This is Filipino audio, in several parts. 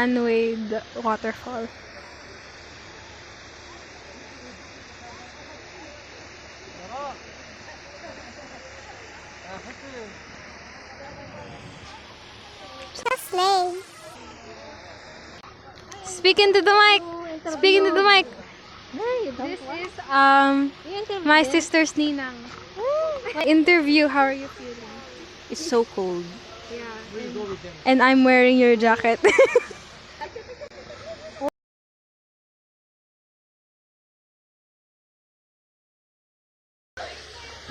man-made waterfall. Slay. Speak into the mic. Speak into the mic. This is my sister's Ninang. Interview. How are you feeling? It's so cold. Yeah. And I'm wearing your jacket.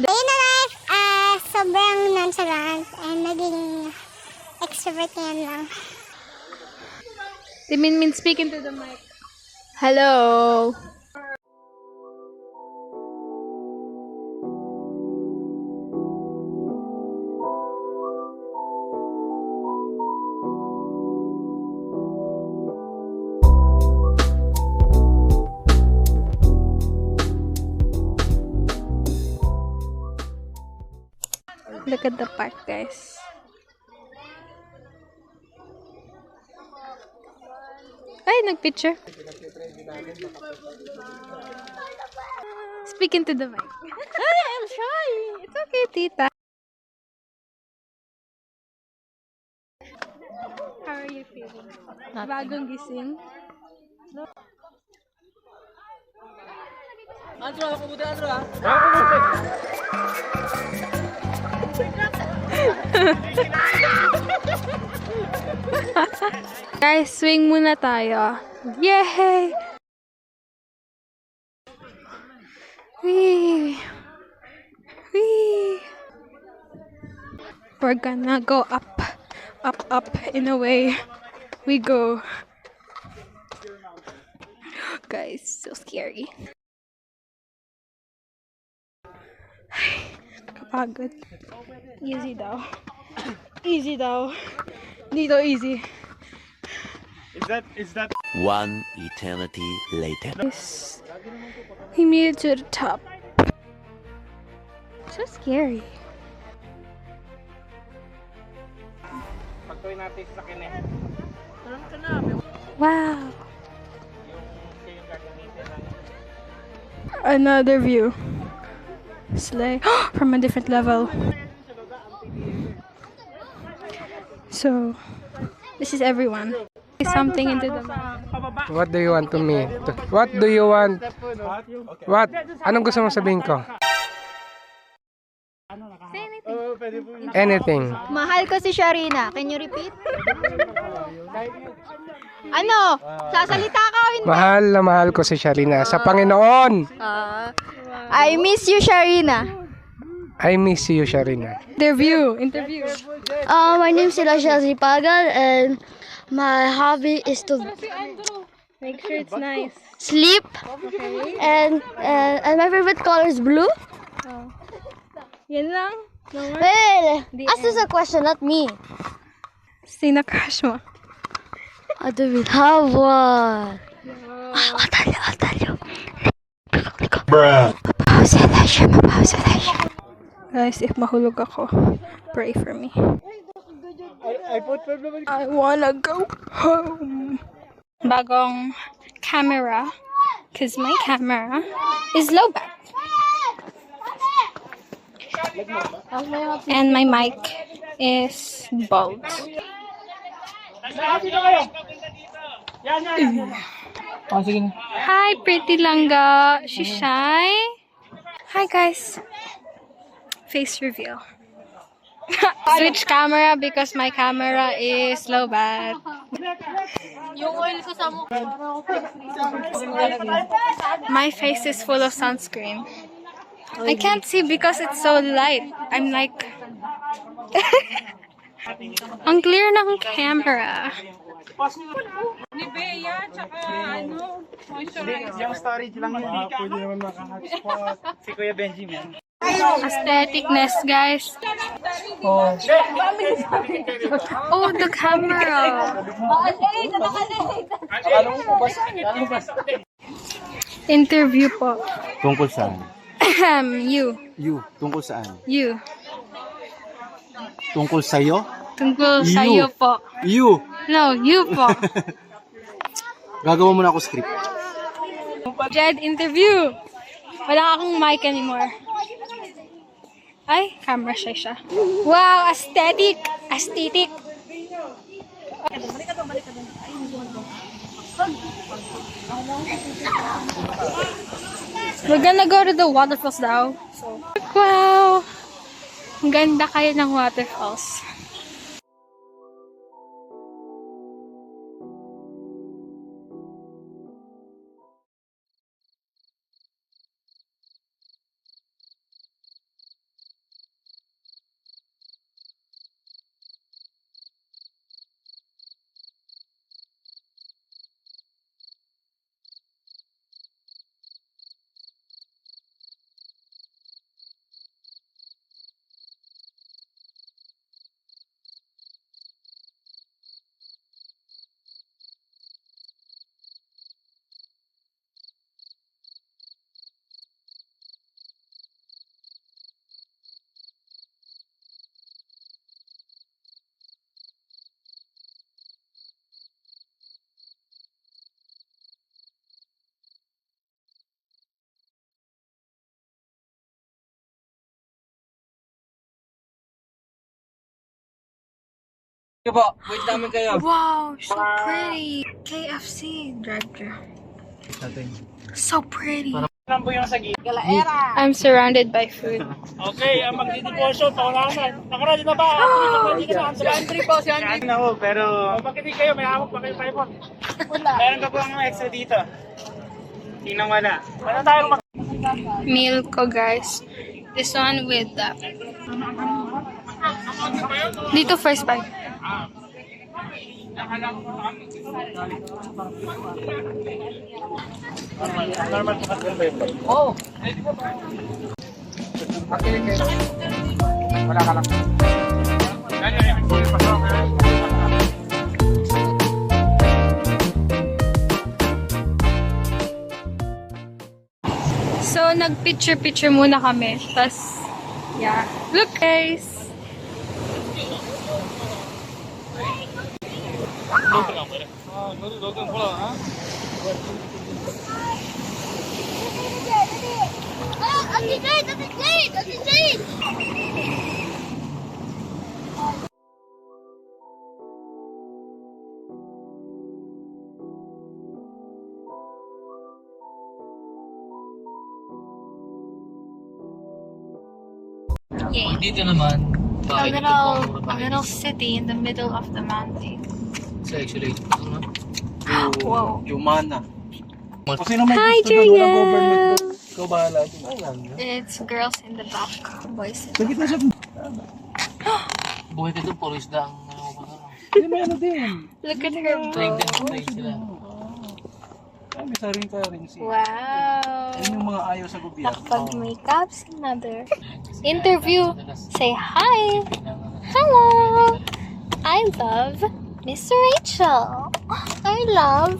Day na life, sobrang nonchalant and naging extrovert yan lang. Timinmin, speak into the mic. Hello! Look at the park, guys. Ay, nagpicture. Speak into the mic. Ay, I'm shy. It's okay, tita. How are you feeling? Bagong gising? Guys, swing muna tayo. Yay! Wee! Wee! We're gonna go up, up, up. In a way, we go. Guys, so scary. Kapagod. Easy daw. Easy daw. Dito easy. Is that One eternity later. Yes. He made it to the top. So scary. pagtuloy natin sa kine? Wow. Another view. Slay. From a different level. So, this is everyone. Something into the mind. What do you want to me? What do you want? What? Anong gusto mong sabihin ko? Say anything. Anything. Mahal ko si Sharina. Can you repeat? Ano? Sasalita ka o hindi? Mahal na mahal ko si Sharina sa Panginoon. I miss you, Sharina. I miss you, Sharina. Interview. Interview. My name is Elijah Zipagal and my hobby is to Make sure it's nice. sleep Okay. and my favorite color is blue. Yan lang. No more. Well, The ask this a question, not me. Sino crush mo? I don't have one. I'll tell you. Guys, if mahulog ako, pray for me. I wanna go home. Bagong camera, cause my camera is low batt. And my mic is bald. Hi, pretty langga. She's shy. Hi, guys. Face reveal. Switch camera because my camera is low bat. My face is full of sunscreen. I can't see because it's so light. I'm like... Ang clear ng camera. Yung storage lang yun. Pwede naman maka-hotspot. Si Kuya Benjamin. Aestheticness, guys. Oh, the camera. Interview po. Tungkol saan? You. Tungkol saan? You. Tungkol sa'yo? Tungkol You. sa'yo po. You! No, you po. Gagawa mo na ako script. Jed, interview. Wala akong mic anymore. Ay, camera shy siya. Wow, aesthetic. Aesthetic. We're gonna go to the waterfalls now. Wow! Ang ganda kayo ng waterfalls. Sige po, wait namin kayo. Wow, so pretty. KFC drive-thru. So pretty. Parang po yung sa gilid. I'm surrounded by food. Okay, ang magdideposyo, tawanan. Nakarali na ba? Ready ka na. Si Andre po, si Andre. Na po, pero... Magkinig kayo, may hawak pa kayo pa po. Meron ka po ang extra dito. Tingnan wala. Wala tayong Meal ko, guys. This one with the... Dito first bite. normal po kasi ba yun? Wala ka lang. So, nag-picture-picture muna kami. Tapos, yeah. Look, guys! Dito naman, A little city in the middle of the mountain. So actually, Wow. Humana. Kung sino may Hi, gusto doon, walang government Julia! doon. Ikaw bahala doon. It's girls in the back. Boys in Sa gitna siya. buhay dito, puro isda ang ano ba ito? Hindi, may ano din. Look at her Train din, bow. train sila. Ay, may saring currency. Wow. Yan yung mga ayaw sa gobyerno. Nakapag-makeup si mother. Interview. Say hi. Hello. I love Miss Rachel. I love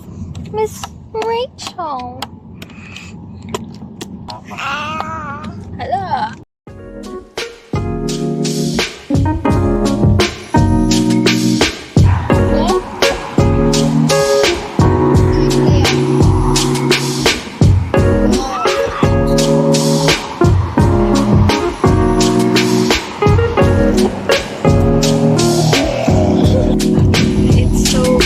Miss Rachel. Hello. It's so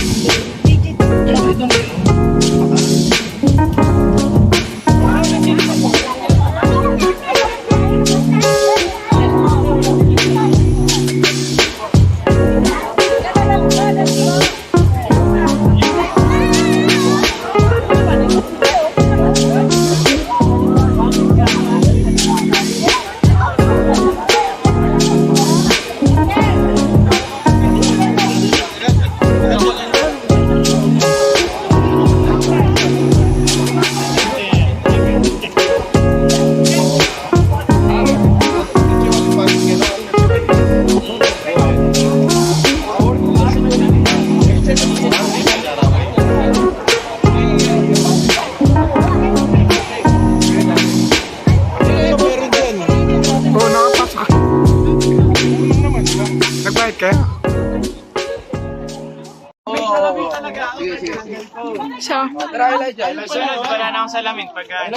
Sunod, wala na akong salamin. Pagka...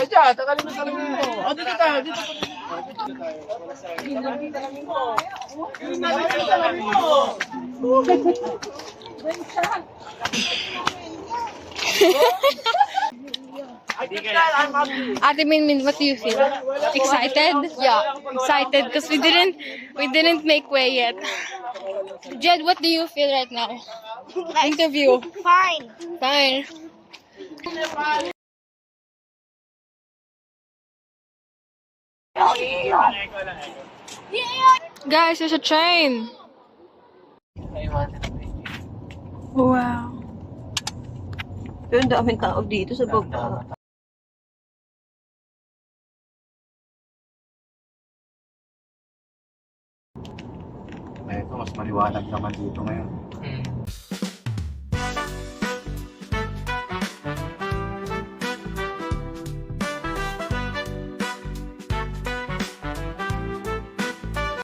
Ate Minmin, what do you feel? Excited? Yeah, excited because we didn't make way yet. Jed, what do you feel right now? Interview. Fine. Fine. Guys, there's a train. Wow. Pero ang daming tao dito sa baba. Ito, mas maliwanag naman dito ngayon.